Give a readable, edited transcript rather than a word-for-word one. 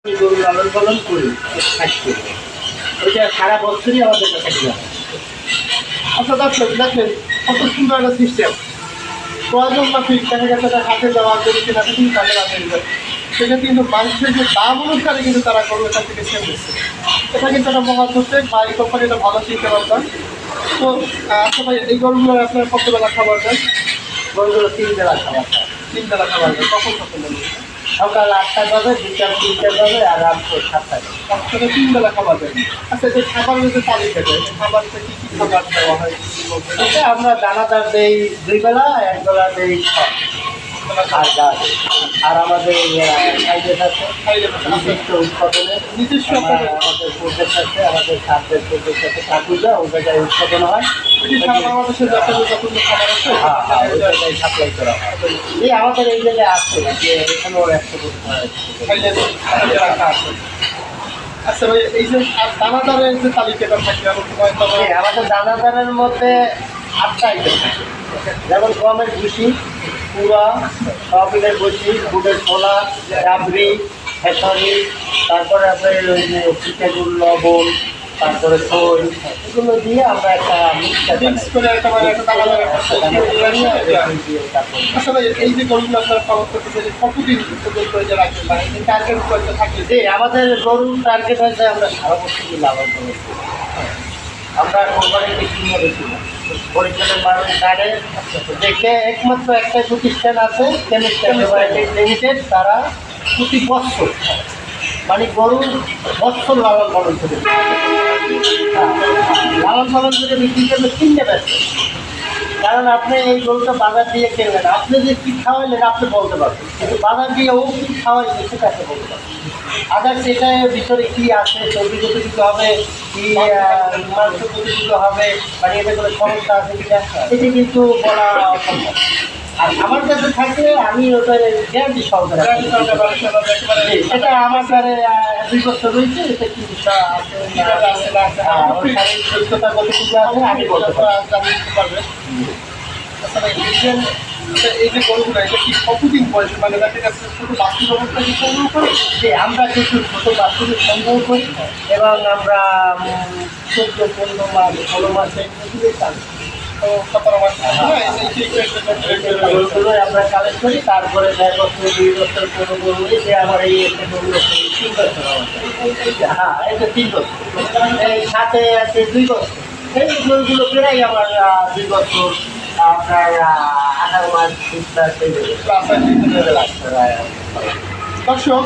গরু লালন পালন করি থাকতে ওইটা সারা বছরই আমাদের কাছে যায়। আচ্ছা দেখেন কত সুন্দর একটা সিস্টেম। প্রয়োজন মাফিক দেখা গেছে তার হাতে দেওয়া গরু কেনা কিন্তু কাজে লাগে সেটা কিন্তু মানুষের যে দাম অনুসারে কিন্তু তারা গরু এখান থেকে সেল দিচ্ছে। এটা কিন্তু একটা মহা প্রত্যেক বা এই কোম্পানিটা ভালো চিনতে পারতাম। তো আচ্ছা ভাই, এই গরুগুলো আপনার কত বেলা খাবার দেন? গরুগুলো 3 বেলা খাবার খায়। 3 বেলা খাবার দেন, কখন বলুন? সকাল 8টায় পাবে, বিকাল 3টায় পাবে, আর রাত 7টায়। আপনারা 3 বেলা খাবার দেন। আচ্ছা, যে খাবারের যে তালিকাটা, খাবারটা কী কী খাবার দেওয়া হয়? এটা আমরা দানাদার দেই 2 বেলা, 1 বেলা দেই খড় আর ডাল। আর আমাদের সাইডের আছে নির্দিষ্ট উৎপাদনের নিজস্ব আমাদের প্রজেক্ট আছে, আমাদের সারদের প্রজেক্ট আছে কাকুজা, ওই জায়গায় উৎপাদন হয়। ওইটি সারা বাংলাদেশের যতগুলো খাবার আছে ওই জায়গায় সাপ্লাই করা হয়। এই আমাদের এই জায়গায় আছে যে এখানেও 100 কোটি রাখা আছে। আচ্ছা ভাই, এই যে দানাদারের যে তালিকাটা থাকে আমাদের দানাদারের মধ্যে 8টা আইটেম থাকে, যেমন গমের ভুসি, পুরা, সয়াবিনের ভুসি, গুড়ের ছোলা, রাবড়ি, খেসারি, তারপরে আপনার ওই যে পিঠাগুড়, লবণ, তারপরে খই, এগুলো দিয়ে আমরা একটা মিক্স করে একটা দানাদারের আচ্ছা ভাই, এই যে গরুগুলো আপনারা পালন করতে কতদিন পর্যন্ত যে রাখবেন, মানে টার্গেট করতে থাকে? যে আমাদের গরুর টার্গেট হয়েছে আমরা সারা বছরই লাভবান করবো। আমরা কোম্পানির বেশি বেশি না, পরিচালন মানুষ কার্ডে দেখে একমাত্র একটা প্রতিষ্ঠান আছে লিমিটেড, তারা প্রতি বছর মানে গরুর বছর লালন পালন করে লালন পালন করে বিক্রি করবে 3টে ব্যস্ত। কারণ আপনি এই গরুটা বাজার দিয়ে কিনলেন, আপনি যে কী খাওয়াইলেন আপনি বলতে পারবেন, কিন্তু বাজার দিয়ে ও কী খাওয়াইছে সেটা আপনি বলতে পারবেন। আদার সেটার ভিতরে কী আছে, চর্বি কতটুকু হবে, কী মাংস কতটুকু হবে, মানে এতে করে সমস্যা আছে কিনা, সেটি কিন্তু বলা অসম্ভব। আর আমার কাছে থাকলে আমি ওটার গ্যারান্টি সহকারে সেটা আমার কাছে 2 বছর রয়েছে, এটা কি সুস্থতা কতটুকু আছে আমি বলতে পারবেন। আচ্ছা ভাই, এই যে গরুগুলো, এটা কি কতদিন বয়সে, মানে দেখা যাচ্ছে শুধু বাস্তুর অবস্থা কি সংগ্রহ করে? যে আমরা কিছু ছোটো বাচ্চাদের সংগ্রহ করি এবং আমরা 14-15 মাস 16 মাসে তো 17 মাস গরুগুলো আমরা কালেক্ট করি, তারপরে 1.5 বছর 2 বছর কোনো গরু যে আমার এই একটা গরু 3 বছর হ্যাঁ, এটা 3 বছর, এই সাথে আছে 2 বছর। এই গরুগুলো প্রায় আমার 2 বছর আপনার 18 মাস 20 মাস দর্শক